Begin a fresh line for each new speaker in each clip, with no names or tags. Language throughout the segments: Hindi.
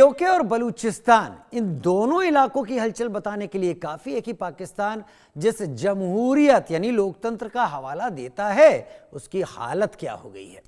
पीओके और बलूचिस्तान इन दोनों इलाकों की हलचल बताने के लिए काफी है कि पाकिस्तान जिस जमहूरियत यानी लोकतंत्र का हवाला देता है उसकी हालत क्या हो गई है।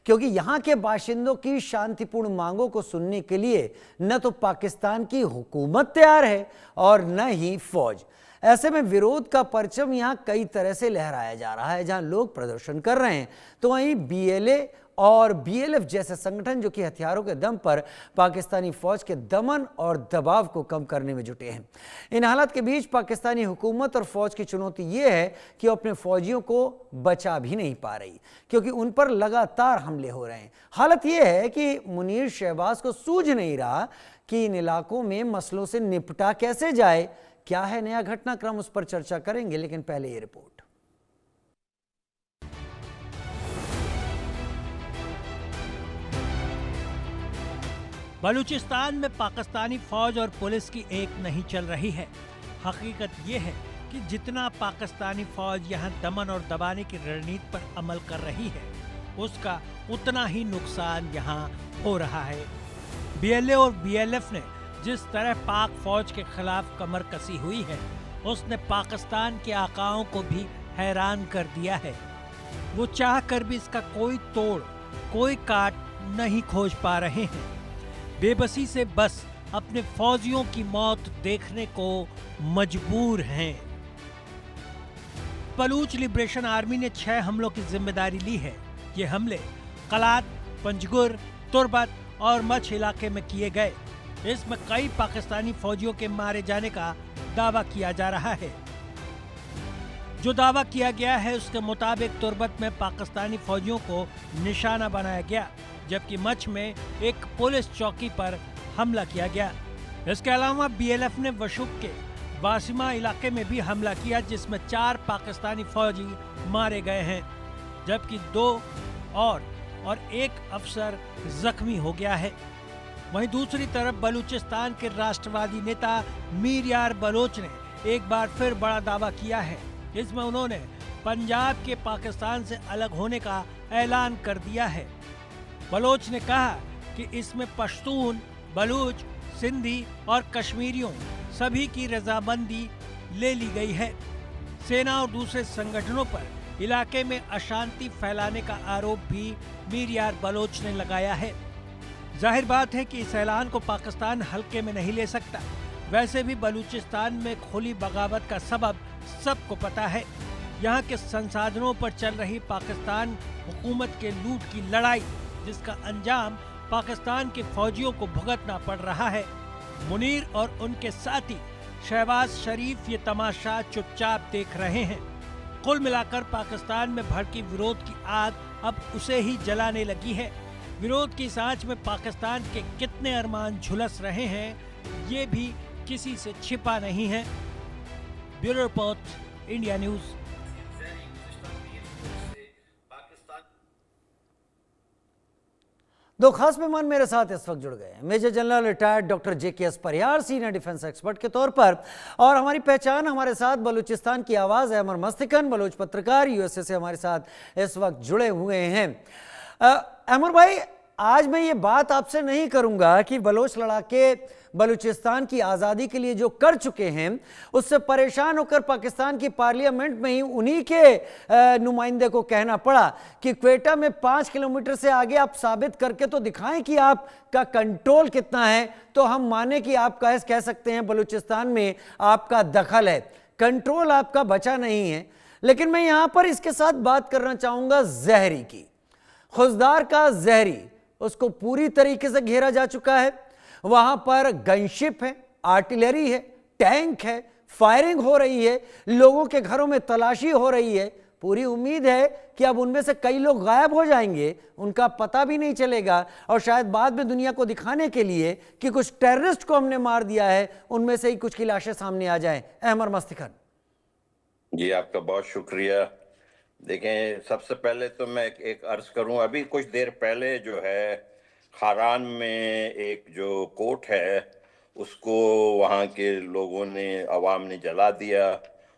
क्योंकि यहां के बाशिंदों की शांतिपूर्ण मांगों को सुनने के लिए न तो पाकिस्तान की हुकूमत तैयार है और न ही फौज। ऐसे में विरोध का परचम यहां कई तरह से लहराया जा रहा है। जहां लोग प्रदर्शन कर रहे हैं तो वहीं बीएलए और बीएलएफ जैसे संगठन जो कि हथियारों के दम पर पाकिस्तानी फौज के दमन और दबाव को कम करने में जुटे हैं। इन हालात के बीच पाकिस्तानी हुकूमत और फौज की चुनौती यह है कि वो अपने फौजियों को बचा भी नहीं पा रही, क्योंकि उन पर लगातार हमले हो रहे हैं। हालत यह है कि मुनीर शहबाज को सूझ नहीं रहा कि इन इलाकों में मसलों से निपटा कैसे जाए। क्या है नया घटनाक्रम, उस पर चर्चा करेंगे, लेकिन पहले ये रिपोर्ट।
बलूचिस्तान में पाकिस्तानी फौज और पुलिस की एक नहीं चल रही है। हकीकत यह है कि जितना पाकिस्तानी फौज यहां दमन और दबाने की रणनीति पर अमल कर रही है उसका उतना ही नुकसान यहां हो रहा है। बीएलए और बीएलएफ ने जिस तरह पाक फौज के खिलाफ कमर कसी हुई है उसने पाकिस्तान के आकाओं को भी हैरान कर दिया है। वो चाह कर भी इसका कोई तोड़ कोई काट नहीं खोज पा रहे हैं। बेबसी से बस अपने फौजियों की मौत देखने को मजबूर हैं। बलूच लिबरेशन आर्मी ने 6 हमलों की जिम्मेदारी ली है। ये हमले कलात, पंजगुर, तुर्बत और मछ इलाके में किए गए। इसमें कई पाकिस्तानी फौजियों के मारे जाने का दावा किया जा रहा है। जो दावा किया गया है उसके मुताबिक तुर्बत में पाकिस्तानी फौजियों को निशाना बनाया गया, जबकि मछ में एक पुलिस चौकी पर हमला किया गया। इसके अलावा बीएलएफ ने वशुक के बासिमा इलाके में भी हमला किया, जिसमें 4 पाकिस्तानी फौजी मारे गए हैं, जबकि 2 और 1 अफसर जख्मी हो गया है। वहीं दूसरी तरफ बलूचिस्तान के राष्ट्रवादी नेता मीर यार बलोच ने एक बार फिर बड़ा दावा किया है। इसमें उन्होंने पंजाब के पाकिस्तान से अलग होने का ऐलान कर दिया है। बलोच ने कहा कि इसमें पश्तून, बलूच, सिंधी और कश्मीरियों सभी की रजामंदी ले ली गई है। सेना और दूसरे संगठनों पर इलाके में अशांति फैलाने का आरोप भी मीर यार बलोच ने लगाया है। जाहिर बात है कि इस ऐलान को पाकिस्तान हल्के में नहीं ले सकता। वैसे भी बलूचिस्तान में खुली बगावत का सबब सबको पता है। यहाँ के संसाधनों पर चल रही पाकिस्तान हुकूमत के लूट की लड़ाई, जिसका अंजाम पाकिस्तान के फौजियों को भुगतना पड़ रहा है। मुनीर और उनके साथी शहबाज शरीफ ये तमाशा चुपचाप देख रहे हैं। कुल मिलाकर पाकिस्तान में भड़की विरोध की आग अब उसे ही जलाने लगी है। विरोध की सांच में पाकिस्तान के कितने अरमान झुलस रहे हैं ये भी किसी से छिपा नहीं है। Bureau report, India news.
दो खास मेहमान मेरे साथ इस वक्त जुड़ गए हैं। Major general retired doctor JKS Parihar, senior defence expert के तौर पर, और हमारी पहचान हमारे साथ बलूचिस्तान की आवाज़ अमर मस्तिकन, बलूच पत्रकार, USA से हमारे साथ इस वक्त जुड़े हुए हैं। अमर भाई, आज मैं ये बात आपसे नहीं करूंगा कि बलोच लड़ाके बलूचिस्तान की आज़ादी के लिए जो कर चुके हैं उससे परेशान होकर पाकिस्तान की पार्लियामेंट में ही उन्हीं के नुमाइंदे को कहना पड़ा कि क्वेटा में 5 किलोमीटर से आगे आप साबित करके तो दिखाएं कि आपका कंट्रोल कितना है, तो हम माने कि आप कह सकते हैं बलूचिस्तान में आपका दखल है। कंट्रोल आपका बचा नहीं है। लेकिन मैं यहां पर इसके साथ बात करना चाहूंगा जहरी की। खुजदार का जहरी, उसको पूरी तरीके से घेरा जा चुका है। वहां पर गनशिप है, आर्टिलरी है, टैंक है, फायरिंग हो रही है, लोगों के घरों में तलाशी हो रही है। पूरी उम्मीद है कि अब उनमें से कई लोग गायब हो जाएंगे, उनका पता भी नहीं चलेगा, और शायद बाद में दुनिया को दिखाने के लिए कि कुछ टेररिस्ट को हमने मार दिया है, उनमें से ही कुछ की लाशें सामने आ जाएं। अमर मस्तिकन
जी, आपका बहुत शुक्रिया। देखें, सबसे पहले तो मैं एक अर्ज करूं, अभी कुछ देर पहले जो है खारान में एक जो कोर्ट है उसको वहाँ के लोगों ने, अवाम ने जला दिया,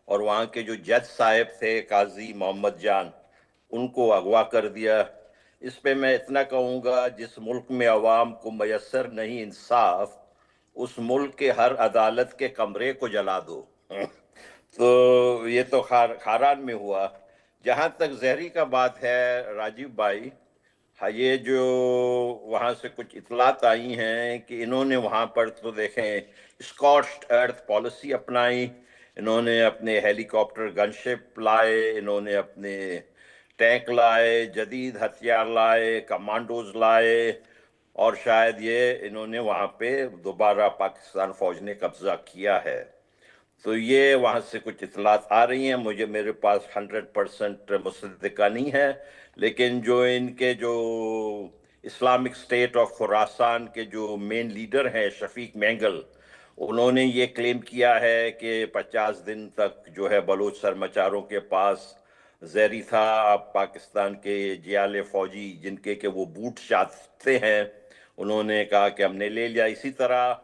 और वहाँ के जो जज साहब थे काजी मोहम्मद जान, उनको अगवा कर दिया। इस पे मैं इतना कहूंगा, जिस मुल्क में अवाम को मयसर नहीं इंसाफ, उस मुल्क के हर अदालत के कमरे को जला दो। तो ये तो खारान में हुआ। जहां तक जहरी का बात है राजीव भाई, हाँ, ये जो वहां से कुछ इतलात आई हैं कि इन्होंने वहां पर तो देखें स्कॉच्ड अर्थ पॉलिसी अपनाई, इन्होंने अपने हेलीकॉप्टर गनशिप लाए, इन्होंने अपने टैंक लाए, जदीद हथियार लाए, कमांडोज लाए, और शायद ये इन्होंने वहां पे दोबारा पाकिस्तान फौज ने कब्जा किया है। तो ये वहां से कुछ इतलात आ रही हैं, मेरे पास 100% मुसद्दिका नहीं है, लेकिन जो इनके जो इस्लामिक स्टेट ऑफ खुरासान के जो मेन लीडर हैं शफीक मैंगल, उन्होंने ये क्लेम किया है कि 50 दिन तक जो है बलोच सरमचारों के पास जहरी था। अब पाकिस्तान के जियाले फौजी जिनके के वो बूट चाहते हैं, उन्होंने कहा कि हमने ले लिया। इसी तरह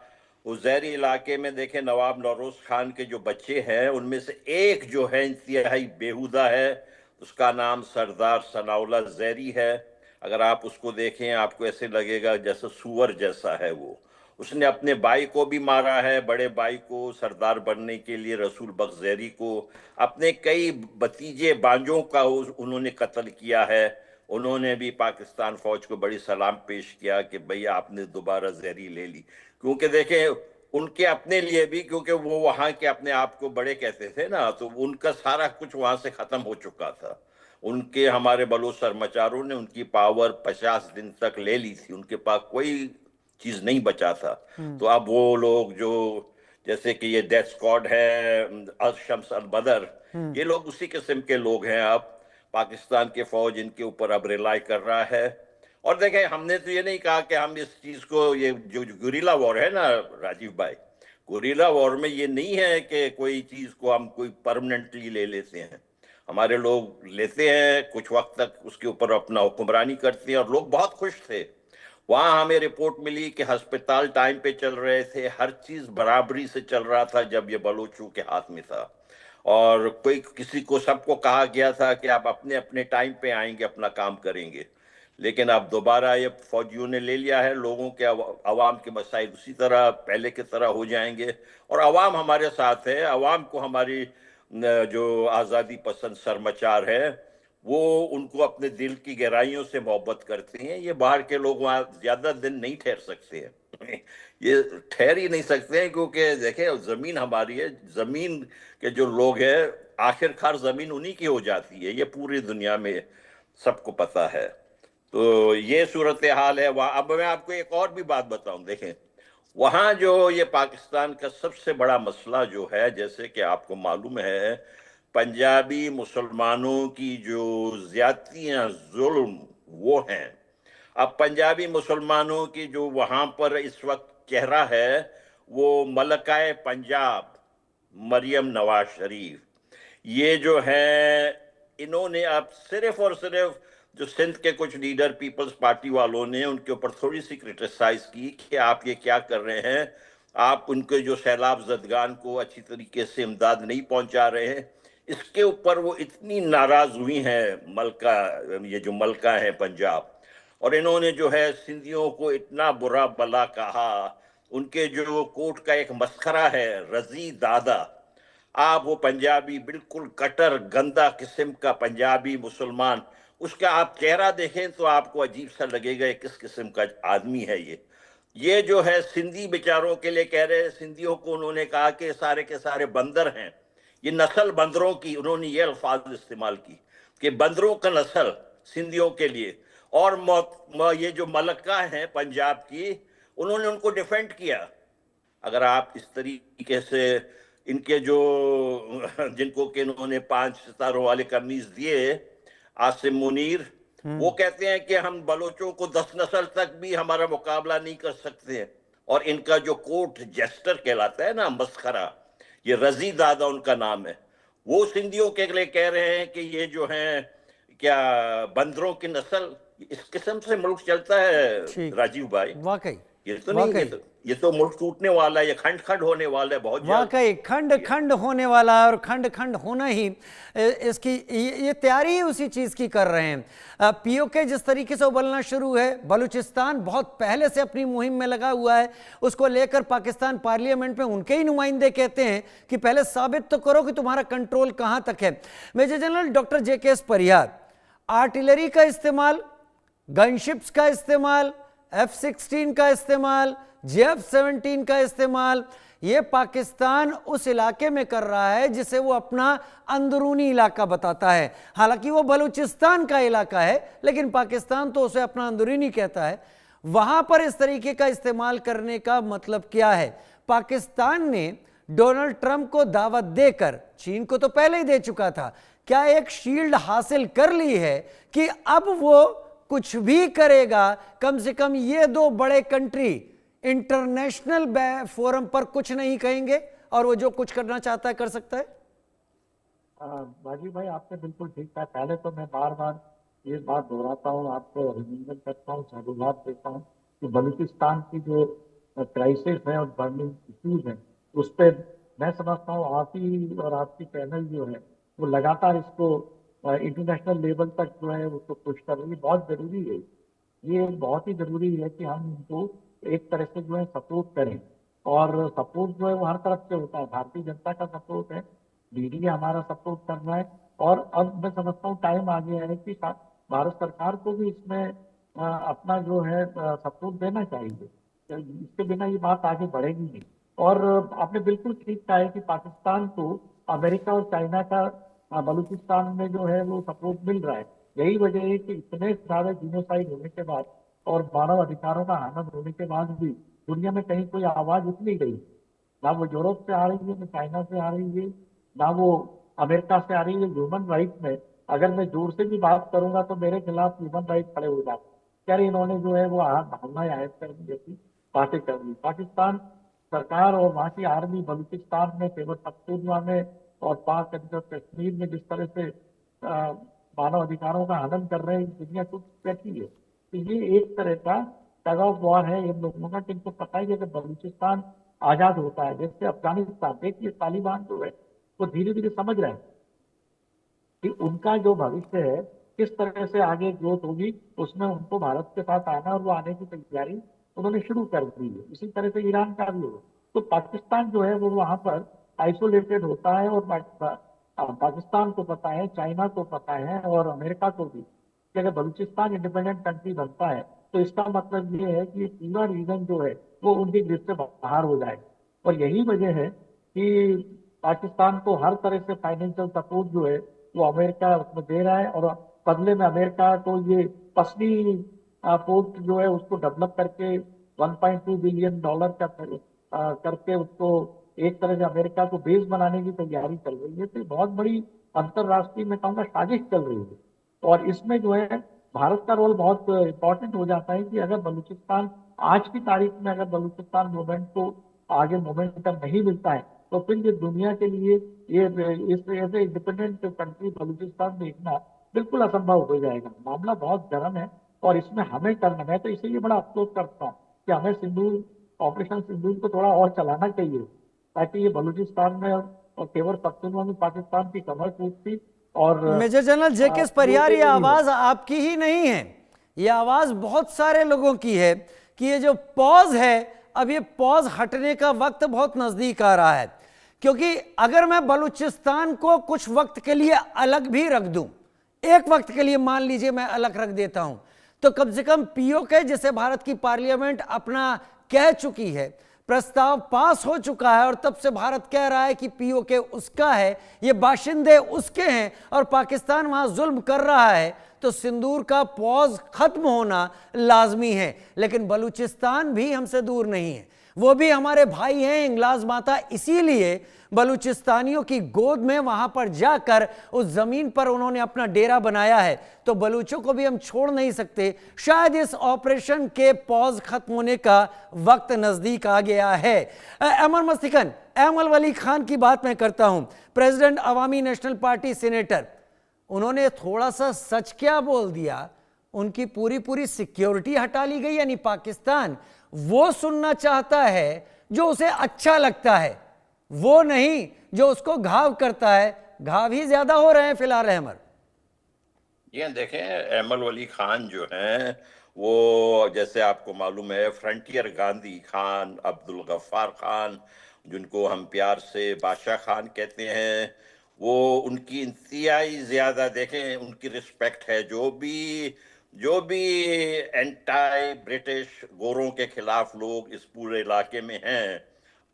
उस जहरी इलाके में देखें, नवाब नौरोज खान के जो बच्चे हैं उनमें से एक जो है इंतहाई बेहुदा है, उसका नाम सरदार सनाउल्लाह जहरी है। अगर आप उसको देखें आपको ऐसे लगेगा जैसे सुअर जैसा है वो। उसने अपने भाई को भी मारा है, बड़े भाई को, सरदार बनने के लिए रसूल बख्श जहरी को। अपने कई भतीजे बांजों का उन्होंने कत्ल किया है। उन्होंने भी पाकिस्तान फौज को बड़ी सलाम पेश किया कि भैया आपने दोबारा जहरी ले ली, क्योंकि देखें उनके अपने लिए भी, क्योंकि वो वहां के अपने आप को बड़े कहते थे ना, तो उनका सारा कुछ वहां से खत्म हो चुका था। उनके हमारे बलोच सरमचारों ने उनकी पावर 50 दिन तक ले ली थी, उनके पास कोई चीज नहीं बचा था। तो अब वो लोग जो जैसे कि ये डेथ स्क्वाड है, अल शम्स अल बदर, ये लोग उसी किस्म के लोग हैं। अब पाकिस्तान के फौज इनके ऊपर अब रिलाई कर रहा है। और देखें, हमने तो ये नहीं कहा कि हम इस चीज को, ये जो गुरिल्ला वॉर है ना राजीव भाई, गुरिल्ला वॉर में ये नहीं है कि कोई चीज को हम कोई परमानेंटली ले लेते हैं। हमारे लोग लेते हैं, कुछ वक्त तक उसके ऊपर अपना हुक्मरानी करते हैं, और लोग बहुत खुश थे। वहां हमें रिपोर्ट मिली कि अस्पताल टाइम पे चल रहे थे, हर चीज बराबरी से चल रहा था जब ये बलोचों के हाथ में था। और कोई किसी को, सबको कहा गया था कि आप अपने अपने टाइम पे आएंगे, अपना काम करेंगे। लेकिन अब दोबारा ये फौजियों ने ले लिया है, लोगों के अवाम के मसाइल उसी तरह पहले की तरह हो जाएंगे। और अवाम हमारे साथ है, अवाम को हमारी जो आज़ादी पसंद सरमचार है वो उनको अपने दिल की गहराइयों से मोहब्बत करते हैं। ये बाहर के लोग वहाँ ज्यादा दिन नहीं ठहर सकते हैं ये ठहर ही नहीं सकते हैं, क्योंकि देखें जमीन हमारी है, जमीन के जो लोग हैं आखिरकार जमीन उन्हीं की हो जाती है, ये पूरी दुनिया में सबको पता है। तो ये सूरत हाल है वहाँ। अब मैं आपको एक और भी बात बताऊं, देखें वहां जो ये पाकिस्तान का सबसे बड़ा मसला जो है, जैसे कि आपको मालूम है, पंजाबी मुसलमानों की जो ज्यादतियां, जुल्म, वो हैं। अब पंजाबी मुसलमानों की जो वहां पर इस वक्त चेहरा है, वो मलकाए पंजाब मरियम नवाज शरीफ, ये जो है इन्होंने अब सिर्फ और सिर्फ जो सिंध के कुछ लीडर पीपल्स पार्टी वालों ने उनके ऊपर थोड़ी सी क्रिटिसाइज की कि आप ये क्या कर रहे हैं, आप उनके जो सैलाब जदगान को अच्छी तरीके से इमदाद नहीं पहुंचा रहे हैं। इसके ऊपर वो इतनी नाराज हुई हैं मलका, ये जो मलका है पंजाब, और इन्होंने जो है सिंधियों को इतना बुरा भला कहा। उनके जो कोर्ट का एक मस्खरा है रजी दादा, आप वो पंजाबी बिल्कुल कटर गंदा किस्म का पंजाबी मुसलमान, उसका आप चेहरा देखें तो आपको अजीब सा लगेगा किस किस्म का आदमी है ये जो है सिंधी बेचारों के लिए कह रहे हैं। सिंधियों को उन्होंने कहा कि सारे के सारे बंदर हैं, ये नस्ल बंदरों की, उन्होंने ये अल्फाज इस्तेमाल की कि बंदरों का नस्ल सिंधियों के लिए। और ये जो मलका है पंजाब की, उन्होंने उनको डिफेंड किया। अगर आप इस तरीके से इनके जो जिनको कि इन्होंने 5 सितारों वाले कमीज दिए, आसिम मुनीर, वो कहते हैं कि हम बलोचों को 10 नस्ल तक भी हमारा मुकाबला नहीं कर सकते हैं। और इनका जो कोर्ट जेस्टर कहलाता है ना, मस्खरा, ये रजी दादा उनका नाम है, वो सिंधियों के लिए कह रहे हैं कि ये जो है क्या बंदरों की नस्ल। इस किस्म से मुल्क चलता है राजीव भाई।
वाकई
ये तो नहीं, ये तो मुल्क टूटने वाला है, ये खंड खंड होने वाला है बहुत जल्द।
वाकई खंड खंड होने वाला है, और खंड खंड होना ही इसकी ये तैयारी ही उसी चीज की कर रहे हैं। पीओके जिस तरीके से उबलना शुरू है, बलूचिस्तान बहुत पहले से अपनी मुहिम में लगा हुआ है, उसको लेकर पाकिस्तान पार्लियामेंट में उनके ही नुमाइंदे कहते हैं कि पहले साबित तो करो कि तुम्हारा कंट्रोल कहां तक है। मेजर जनरल डॉक्टर JKS परिहार, आर्टिलरी का इस्तेमाल, गनशिप्स का इस्तेमाल, F-16 का इस्तेमाल, JF-17 का इस्तेमाल, ये पाकिस्तान उस इलाके में कर रहा है जिसे वो अपना अंदरूनी इलाका बताता है। हालांकि वो बलूचिस्तान का इलाका है, लेकिन पाकिस्तान तो उसे अपना अंदरूनी कहता है। वहां पर इस तरीके का इस्तेमाल करने का मतलब क्या है? पाकिस्तान ने डोनाल्ड ट्रंप को दावत देकर, चीन को तो पहले ही दे चुका था, क्या एक शील्ड हासिल कर ली है कि अब वो कुछ भी करेगा, कम से कम ये दो बड़े कंट्री इंटरनेशनल फोरम पर कुछ नहीं कहेंगे और वो जो कुछ करना चाहता है कर सकता है?
बाजी भाई, आपने बिल्कुल ठीक कहा। पहले तो मैं बार बार ये बात दोहराता हूँ, आपको रिमाइंडर करता हूँ, साधुवाद देता हूँ कि बलूचिस्तान की जो क्राइसिस है और बर्निंग इश्यूज है, उस पर मैं समझता हूँ आप ही और आपकी पैनल जो है वो लगातार इसको इंटरनेशनल लेवल तक जो है उसको पुश कर रही है। बहुत जरूरी है, ये बहुत ही जरूरी है कि हम इनको एक तरह से जो है सपोर्ट करें, और सपोर्ट जो है वो हर तरफ से होता है। भारतीय जनता का सपोर्ट है, मीडिया हमारा सपोर्ट कर रहा है, और अब मैं समझता हूँ टाइम आ गया है कि भारत सरकार को भी इसमें अपना जो है सपोर्ट देना चाहिए। इसके बिना ये बात आगे बढ़ेगी नहीं। और आपने बिल्कुल ठीक कहा है कि पाकिस्तान को अमेरिका और चाइना का बलूचिस्तान में जो है वो सपोर्ट मिल रहा है। यही वजह है कि इतने सारे जीनोसाइड होने के बाद और मानव अधिकारों का हनन होने के बाद भी दुनिया में कहीं कोई आवाज उठ नहीं गई। ना वो यूरोप से आ रही है, ना चाइना से आ रही है, ना वो अमेरिका से आ रही है। ह्यूमन राइट में अगर मैं जोर से भी बात करूंगा तो मेरे खिलाफ ह्यूमन राइट खड़े हो जाते। क्या इन्होंने जो है वो भावनाएं आयत करनी जैसी बातें कर दी। पाकिस्तान सरकार और वहाँ की आर्मी बलूचिस्तान में, खैबर पख्तूनख्वा में और पाक कश्मीर में जिस तरह से मानव अधिकारों का हनन कर रहे हैं, दुनिया चुप बैठी है। तो ये एक तरह का टग ऑफ वॉर है इन लोगों का, कि इनको पता ही है कि बलूचिस्तान आजाद होता है। जैसे अफगानिस्तान, देखिए तालिबान जो है वो धीरे धीरे समझ रहे हैं कि उनका जो भविष्य है किस तरह से आगे ग्रोथ होगी, उसमें उनको भारत के साथ आना, और वो आने की तैयारी उन्होंने शुरू कर दी है। इसी तरह से ईरान का भी होगा। तो पाकिस्तान जो है वो वहां पर आइसोलेटेड होता है, और पाकिस्तान को पता है, चाइना को पता है, और अमेरिका को भी कि अगर बलूचिस्तान इंडिपेंडेंट कंट्री बनता है तो इसका मतलब ये है कि पूरा रीजन जो है वो उनकी ग्रिप से बाहर हो जाएगा। और यही वजह है कि पाकिस्तान को हर तरह से फाइनेंशियल सपोर्ट जो है वो अमेरिका उसमें दे रहा है, और बदले में अमेरिका को ये पश्चिमी पोर्ट जो है उसको डेवलप करके $1.2 बिलियन का करके उसको एक तरह से अमेरिका को बेस बनाने की तैयारी चल रही है। तो बहुत बड़ी अंतरराष्ट्रीय मैं कहूँगा साजिश चल रही है, और इसमें जो है भारत का रोल बहुत इंपॉर्टेंट हो जाता है कि अगर बलूचिस्तान आज की तारीख में अगर बलूचिस्तान मूवमेंट को आगे मोमेंटम नहीं मिलता है तो फिर ये दुनिया के लिए ये इस ऐसे इंडिपेंडेंट कंट्री बलूचिस्तान देखना बिल्कुल असंभव हो जाएगा। मामला बहुत गर्म है और इसमें हमें करना है। तो इसीलिए बड़ा अफसोस करता हूँ कि हमें सिंदूर, ऑपरेशन सिंदूर को थोड़ा और चलाना चाहिए, ताकि ये बलूचिस्तान में और खैबर पख्तूनख्वा में पाकिस्तान की कमर टूटती। और
मेजर जनरल JKS परिहार, ये आवाज आपकी ही नहीं है, ये आवाज बहुत सारे लोगों की है कि ये जो पॉज है, अब ये पॉज हटने का वक्त बहुत नजदीक आ रहा है। क्योंकि अगर मैं बलूचिस्तान को कुछ वक्त के लिए अलग भी रख दूं, एक वक्त के लिए मान लीजिए मैं अलग रख देता हूं, तो कम से कम पीओके जिसे भारत की पार्लियामेंट अपना कह चुकी है, प्रस्ताव पास हो चुका है, और तब से भारत कह रहा है कि पीओके उसका है, ये बाशिंदे उसके हैं और पाकिस्तान वहां जुल्म कर रहा है, तो सिंदूर का पॉज खत्म होना लाजमी है। लेकिन बलूचिस्तान भी हमसे दूर नहीं है, वो भी हमारे भाई हैं, इंग्लाज माता इसीलिए बलूचिस्तानियों की गोद में वहां पर जाकर उस जमीन पर उन्होंने अपना डेरा बनाया है। तो बलूचों को भी हम छोड़ नहीं सकते। शायद इस ऑपरेशन के पॉज खत्म होने का वक्त नजदीक आ गया है। अमर मस्तिकन, अमल वली खान की बात मैं करता हूं, प्रेसिडेंट अवामी नेशनल पार्टी सीनेटर, उन्होंने थोड़ा सा सच क्या बोल दिया, उनकी पूरी सिक्योरिटी हटा ली गई, यानी पाकिस्तान वो सुनना चाहता है जो उसे अच्छा लगता है, वो नहीं जो उसको घाव करता है। घाव ही ज्यादा हो रहे हैं फिलहाल रहमर।
ये देखें, अहमद वली खान जो हैं वो, जैसे आपको मालूम है, फ्रंटियर गांधी खान, अब्दुल गफ्फार खान, जिनको हम प्यार से बादशाह खान कहते हैं, वो उनकी इंतहाई ज्यादा देखें उनकी रिस्पेक्ट है। जो भी एंटाई ब्रिटिश गोरों के खिलाफ लोग इस पूरे इलाके में हैं,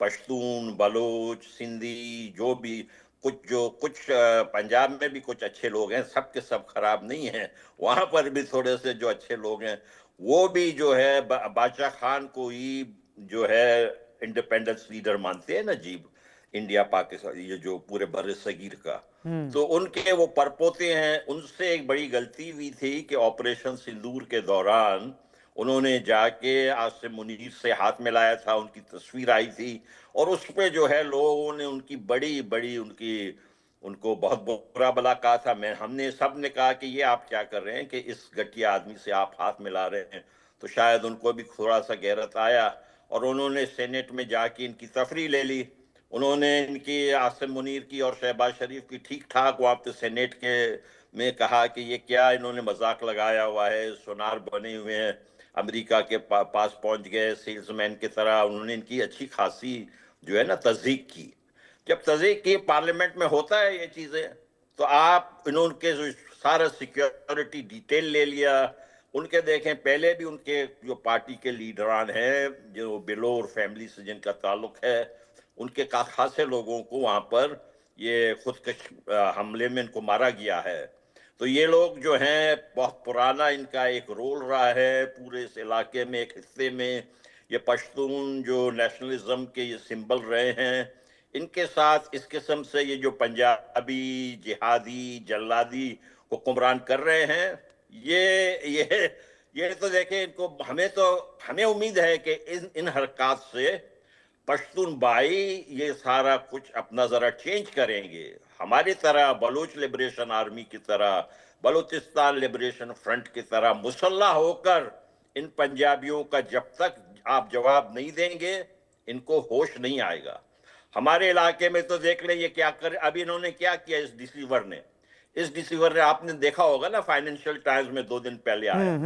पश्तून, बलोच, सिंधी, जो भी कुछ पंजाब में भी कुछ अच्छे लोग हैं, सब के सब खराब नहीं हैं, वहां पर भी थोड़े से जो अच्छे लोग हैं, वो भी जो है बादशाह खान को ही जो है इंडिपेंडेंस लीडर मानते हैं ना जी, इंडिया पाकिस्तान ये जो पूरे बर्रे सगीर का। तो उनके वो परपोते हैं। उनसे एक बड़ी गलती हुई थी कि ऑपरेशन सिंदूर के दौरान उन्होंने जाके आसिम मुनीर से हाथ मिलाया था, उनकी तस्वीर आई थी, और उस पे जो है लोगों ने उनकी बड़ी बड़ी उनको बहुत बुरा भला कहा था। हमने सब ने कहा कि ये आप क्या कर रहे हैं कि इस घटिया आदमी से आप हाथ मिला रहे हैं। तो शायद उनको भी थोड़ा सा गैरत आया और उन्होंने सेनेट में जाके इनकी तफरीह ले ली। उन्होंने इनकी आसिम मुनीर की और शहबाज शरीफ की ठीक ठाक वहाँ पे सेनेट के में कहा कि ये क्या इन्होंने मजाक लगाया हुआ है, सोनार बने हुए हैं, अमेरिका के पास पहुंच गए सेल्समैन की तरह। उन्होंने इनकी अच्छी खासी जो है ना तज़दीक की। जब तज़दीक की, पार्लियामेंट में होता है ये चीजें, तो आप इन्होंने जो सारा सिक्योरिटी डिटेल ले लिया। उनके देखें पहले भी उनके जो पार्टी के लीडरान हैं, जो बिलोर फैमिली से जिनका ताल्लुक है, उनके खासे लोगों को वहां पर ये खुदकश हमले में इनको मारा गया है। तो ये लोग जो हैं, बहुत पुराना इनका एक रोल रहा है पूरे इस इलाके में, एक हिस्से में। ये पश्तून जो नेशनलिज्म के ये सिंबल रहे हैं, इनके साथ इस किस्म से ये जो पंजाबी जिहादी जल्लादी हुक्मरान कर रहे हैं, ये तो देखें इनको, हमें उम्मीद है कि इन हरकत से पश्तून भाई ये सारा कुछ अपना जरा चेंज करेंगे। हमारी तरह बलूच लिबरेशन आर्मी की तरह, बलूचिस्तान लिबरेशन फ्रंट की तरह मुसल्ला होकर इन पंजाबियों का जब तक आप जवाब नहीं देंगे, इनको होश नहीं आएगा। हमारे इलाके में तो देख ले ये क्या कर, अभी इन्होंने क्या किया इस डिसीवर ने आपने देखा होगा ना, फाइनेंशियल टाइम्स में 2 दिन पहले आया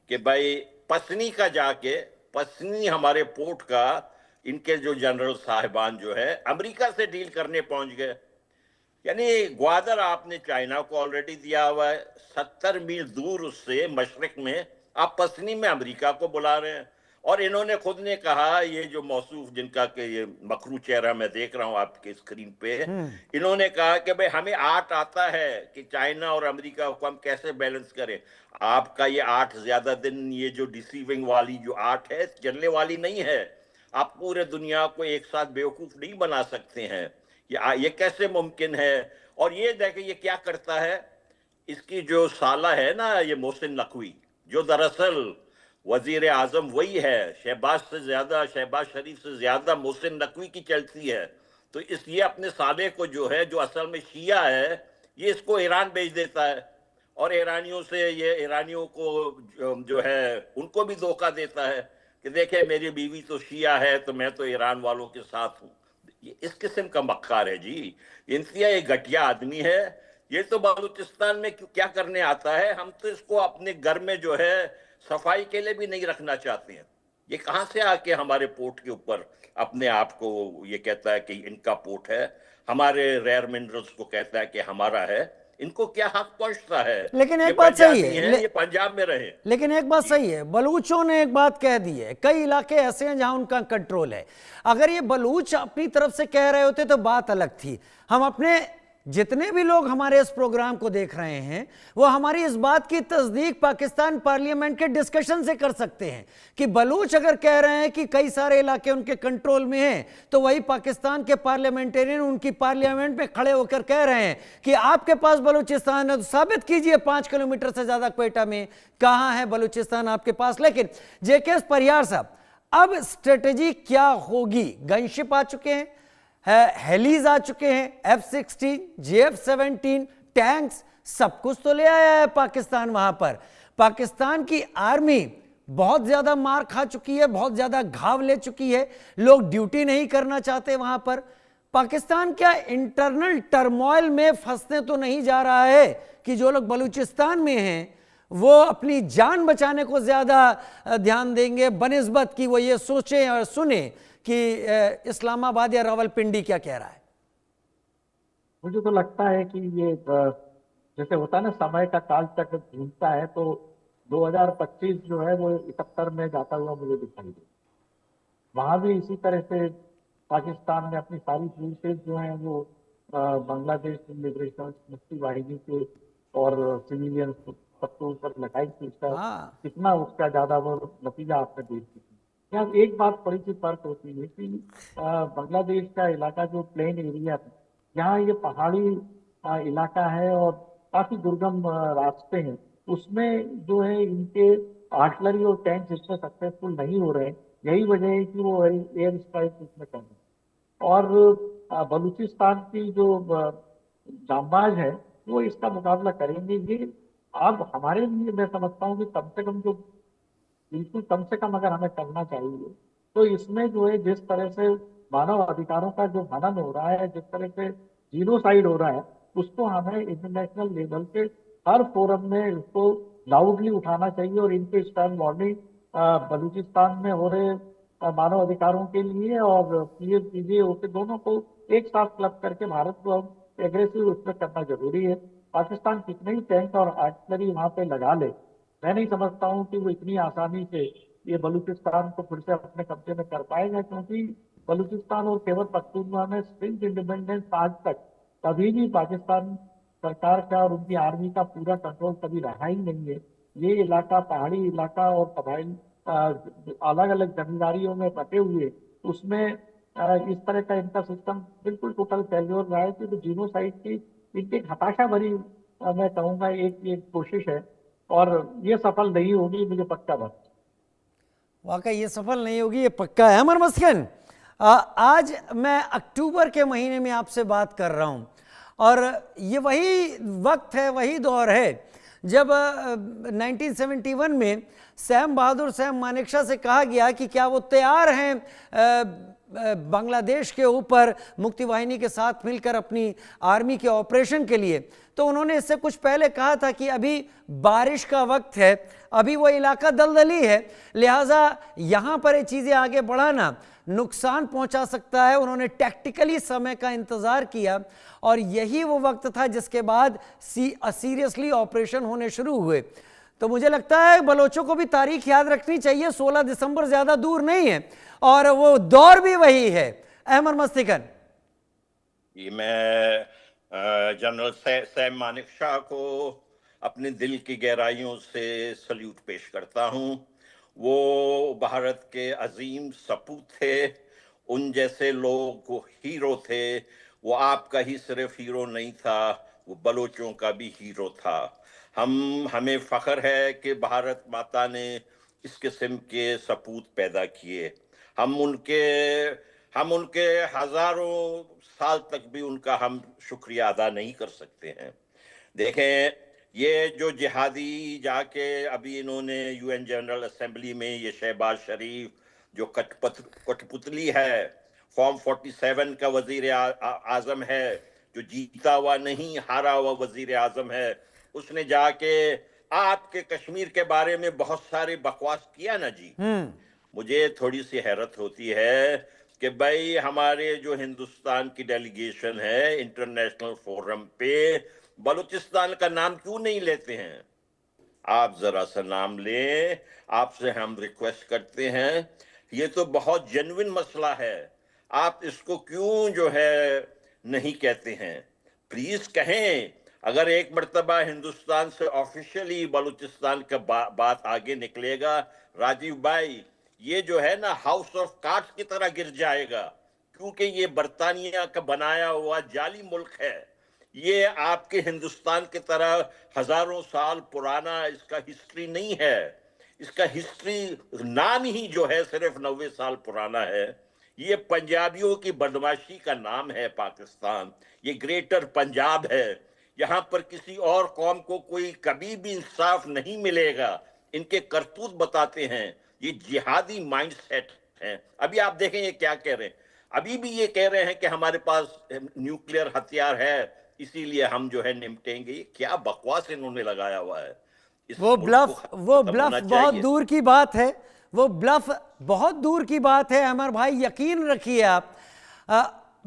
कि भाई पसनी का जाके, पसनी हमारे पोर्ट का, इनके जो जनरल साहिबान जो है अमेरिका से डील करने पहुंच गए। यानी ग्वादर आपने चाइना को ऑलरेडी दिया हुआ है, 70 मील दूर उससे मशरक में आप पसनी में अमेरिका को बुला रहे हैं। और इन्होंने खुद ने कहा, ये जो मौसूफ जिनका के ये मकरू चेहरा मैं देख रहा हूं आपके स्क्रीन पे, इन्होंने कहा कि भाई हमें आर्ट आता है कि चाइना और अमेरिका को हम कैसे बैलेंस करें। आपका ये आर्ट ज्यादा दिन, ये जो डिसीविंग वाली जो आर्ट है, चलने वाली नहीं है। आप पूरे दुनिया को एक साथ बेवकूफ नहीं बना सकते हैं, ये कैसे मुमकिन है। और ये देखें ये क्या करता है, इसकी जो साला है ना, ये मोहसिन नकवी, जो दरअसल वजीर आजम वही है, शहबाज शरीफ से ज्यादा मोहसिन नकवी की चलती है। तो ये अपने साले को जो है, जो असल में शिया है, ये इसको ईरान भेज देता है, और ईरानियों से ये ईरानियों को जो है उनको भी धोखा देता है कि देखे मेरी बीवी तो शिया है तो मैं तो ईरान वालों के साथ हूं। ये इस किस्म का मक्कार है जी, इंतहा ये घटिया आदमी है। ये तो बलूचिस्तान में क्या करने आता है, हम तो इसको अपने घर में जो है सफाई के लिए भी नहीं रखना चाहते हैं। ये कहां से आके हमारे पोर्ट के ऊपर अपने आप को ये कहता है कि इनका पोर्ट है, हमारे रेयर मिनरल्स को कहता है कि हमारा है। इनको क्या हक पहुंचता है?
लेकिन एक बात सही है,
ये पंजाब में रहे।
लेकिन एक बात सही है, बलूचों ने एक बात कह दी है, कई इलाके ऐसे हैं जहां उनका कंट्रोल है। अगर ये बलूच अपनी तरफ से कह रहे होते तो बात अलग थी। हम अपने जितने भी लोग हमारे इस प्रोग्राम को देख रहे हैं, वो हमारी इस बात की तस्दीक पाकिस्तान पार्लियामेंट के डिस्कशन से कर सकते हैं कि बलूच अगर कह रहे हैं कि कई सारे इलाके उनके कंट्रोल में हैं, तो वही पाकिस्तान के पार्लियामेंटेरियन उनकी पार्लियामेंट में खड़े होकर कह रहे हैं कि आपके पास बलूचिस्तान है तो साबित कीजिए 5 किलोमीटर से ज्यादा क्वेटा में कहां है बलूचिस्तान आपके पास। लेकिन जेके परिहार साहब, अब स्ट्रेटेजी क्या होगी? गनशिप आ चुके हैं, हेलीज आ चुके हैं, F-16, JF-17, टैंक्स, सब कुछ तो ले आया है पाकिस्तान। वहां पर पाकिस्तान की आर्मी बहुत ज्यादा मार खा चुकी है, बहुत ज्यादा घाव ले चुकी है, लोग ड्यूटी नहीं करना चाहते वहां पर। पाकिस्तान क्या इंटरनल टर्मोइल में फंसने तो नहीं जा रहा है कि जो लोग बलूचिस्तान में हैं वो अपनी जान बचाने को ज्यादा ध्यान देंगे बनिस्बत कि वो ये सोचें और सुने कि इस्लामाबाद या रावलपिंडी क्या कह रहा है?
मुझे तो लगता है कि ये जैसे होता है ना, समय का काल चक्र घूमता है, तो 2025 जो है वो 71 में जाता हुआ मुझे दिखाई दे। वहां भी इसी तरह से पाकिस्तान ने अपनी सारी फोर्सेज जो है वो बांग्लादेश लिबरेशन मुक्ति वाहिनी के और सिविलियन सबके ऊपर लगाई थी।
हाँ।
कितना उसका ज्यादा वो नतीजा आपने देख चुकी। यहाँ एक बात थोड़ी सी फर्क होती है कि बांग्लादेश का इलाका जो प्लेन एरिया है, यहाँ ये पहाड़ी इलाका है और काफी दुर्गम रास्ते हैं, उसमें जो है इनके आर्टिलरी और टैंक इसमें सक्सेसफुल नहीं हो रहे हैं। यही वजह है कि वो एयर स्ट्राइक उसमें कर रहे हैं। और बलूचिस्तान की जो जांबाज है वो इसका मुकाबला करेंगे। ये अब हमारे लिए मैं समझता हूँ कि कम से कम जो बिल्कुल कम से कम अगर हमें करना चाहिए तो इसमें जो है जिस तरह से मानव अधिकारों का जो हनन हो रहा है, जिस तरह से जीनोसाइड हो रहा है, उसको हमें इंटरनेशनल लेवल पे हर फोरम में इसको लाउडली उठाना चाहिए और इनके स्टर्न वार्निंग बलूचिस्तान में हो रहे मानव अधिकारों के लिए और पीजे के दोनों को एक साथ क्लब करके भारत को हम एग्रेसिव उसमें करना जरूरी है। पाकिस्तान कितने ही टैंक और आर्टिलरी वहां पे लगा ले, मैं नहीं समझता हूँ कि वो इतनी आसानी से ये बलूचिस्तान को फिर से अपने कब्जे में कर पाएगा, क्योंकि बलूचिस्तान और खैबर पख्तूनख्वा में सिंध इंडिपेंडेंस आज तक कभी भी पाकिस्तान सरकार का और उनकी आर्मी का पूरा कंट्रोल कभी रहा ही नहीं है। ये इलाका पहाड़ी इलाका और कबाइल अलग अलग जमींदारियों में बटे हुए, उसमें इस तरह का इनका सिस्टम बिल्कुल टोटल फेल्योर रहा है। कि जीनोसाइड की इनकी हताशा भरी मैं कहूँगा एक कोशिश है और ये सफल नहीं होगी, मुझे पक्का बात।
वाकई ये सफल नहीं होगी, ये पक्का है। अमर मस्तिकन, आज मैं अक्टूबर के महीने में आपसे बात कर रहा हूं और ये वही वक्त है, वही दौर है जब 1971 में सैम बहादुर सैम मानेकशॉ से कहा गया कि क्या वो तैयार हैं बांग्लादेश के ऊपर मुक्ति वाहिनी के साथ मिलकर अपनी आर्मी के ऑपरेशन के लिए। तो उन्होंने इससे कुछ पहले कहा था कि अभी बारिश का वक्त है, अभी वो इलाका दलदली है, लिहाजा यहाँ पर ये चीज़ें आगे बढ़ाना नुकसान पहुंचा सकता है। उन्होंने टैक्टिकली समय का इंतज़ार किया और यही वो वक्त था जिसके बाद सीरियसली ऑपरेशन होने शुरू हुए। तो मुझे लगता है बलोचों को भी तारीख याद रखनी चाहिए, 16 दिसंबर ज़्यादा दूर नहीं है और वो दौर भी वही है। अहमद मस्तिकन,
मैं जनरल सैम मानेकशॉ को अपने दिल की गहराइयों से सल्यूट पेश करता हूं। वो भारत के अजीम सपूत थे, उन जैसे लोग हीरो थे। वो आपका ही सिर्फ हीरो नहीं था, वो बलोचों का भी हीरो था। हमें फख्र है कि भारत माता ने इस किस्म के सपूत पैदा किए। हम उनके हजारों साल तक भी उनका हम शुक्रिया अदा नहीं कर सकते हैं। देखें, ये जो जिहादी जाके अभी इन्होंने यूएन जनरल असेंबली में ये शहबाज शरीफ जो कठपुतली है, फॉर्म 47 का वजीर आजम है, जो जीता हुआ नहीं हारा हुआ वजीर आजम है, उसने जाके आपके कश्मीर के बारे में बहुत सारी बकवास किया ना जी। मुझे थोड़ी सी हैरत होती है कि भाई हमारे जो हिंदुस्तान की डेलीगेशन है इंटरनेशनल फोरम पे बलूचिस्तान का नाम क्यों नहीं लेते हैं। आप जरा सा नाम लें, आपसे हम रिक्वेस्ट करते हैं। ये तो बहुत जेन्युइन मसला है, आप इसको क्यों जो है नहीं कहते हैं। प्लीज कहें। अगर एक मर्तबा हिंदुस्तान से ऑफिशियली बलूचिस्तान का बात आगे निकलेगा, राजीव भाई, ये जो है ना हाउस ऑफ कार्ड्स की तरह गिर जाएगा, क्योंकि ये बर्तानिया का बनाया हुआ जाली मुल्क है। ये आपके हिंदुस्तान की तरह हजारों साल पुराना इसका हिस्ट्री नहीं है। इसका हिस्ट्री नाम ही जो है सिर्फ 90 साल पुराना है। ये पंजाबियों की बदमाशी का नाम है पाकिस्तान। ये ग्रेटर पंजाब है। यहाँ पर किसी और कौम को कोई कभी भी इंसाफ नहीं मिलेगा। इनके करतूत बताते हैं। ये जिहादी माइंडसेट है। अभी आप देखें ये क्या कह रहे हैं, अभी भी ये कह रहे हैं कि हमारे पास न्यूक्लियर हथियार है इसीलिए हम जो है निपटेंगे। ये क्या बकवास इन्होंने लगाया हुआ है। इस
वो
मुल्क
ब्लफ
को खत्म
वो
होना
ब्लफ बहुत
चाहिए।
दूर की बात है, वो ब्लफ बहुत दूर की बात है अमर भाई, यकीन रखिए आप।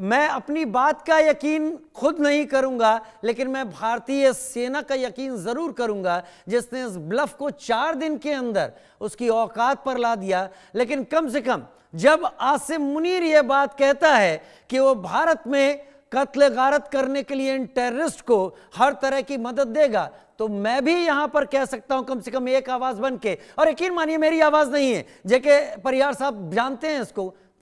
मैं अपनी बात का यकीन खुद नहीं करूंगा, लेकिन मैं भारतीय सेना का यकीन जरूर करूंगा जिसने इस ब्लफ को 4 दिन के अंदर उसकी औकात पर ला दिया। लेकिन कम से कम जब आसिम मुनीर यह बात कहता है कि वो भारत में कत्ल गारत करने के लिए इन टेररिस्ट को हर तरह की मदद देगा, तो मैं भी यहां पर कह सकता हूं कम से कम एक आवाज बन के, और यकीन मानिए मेरी आवाज नहीं है, जेके परियार साहब जानते हैं इसको,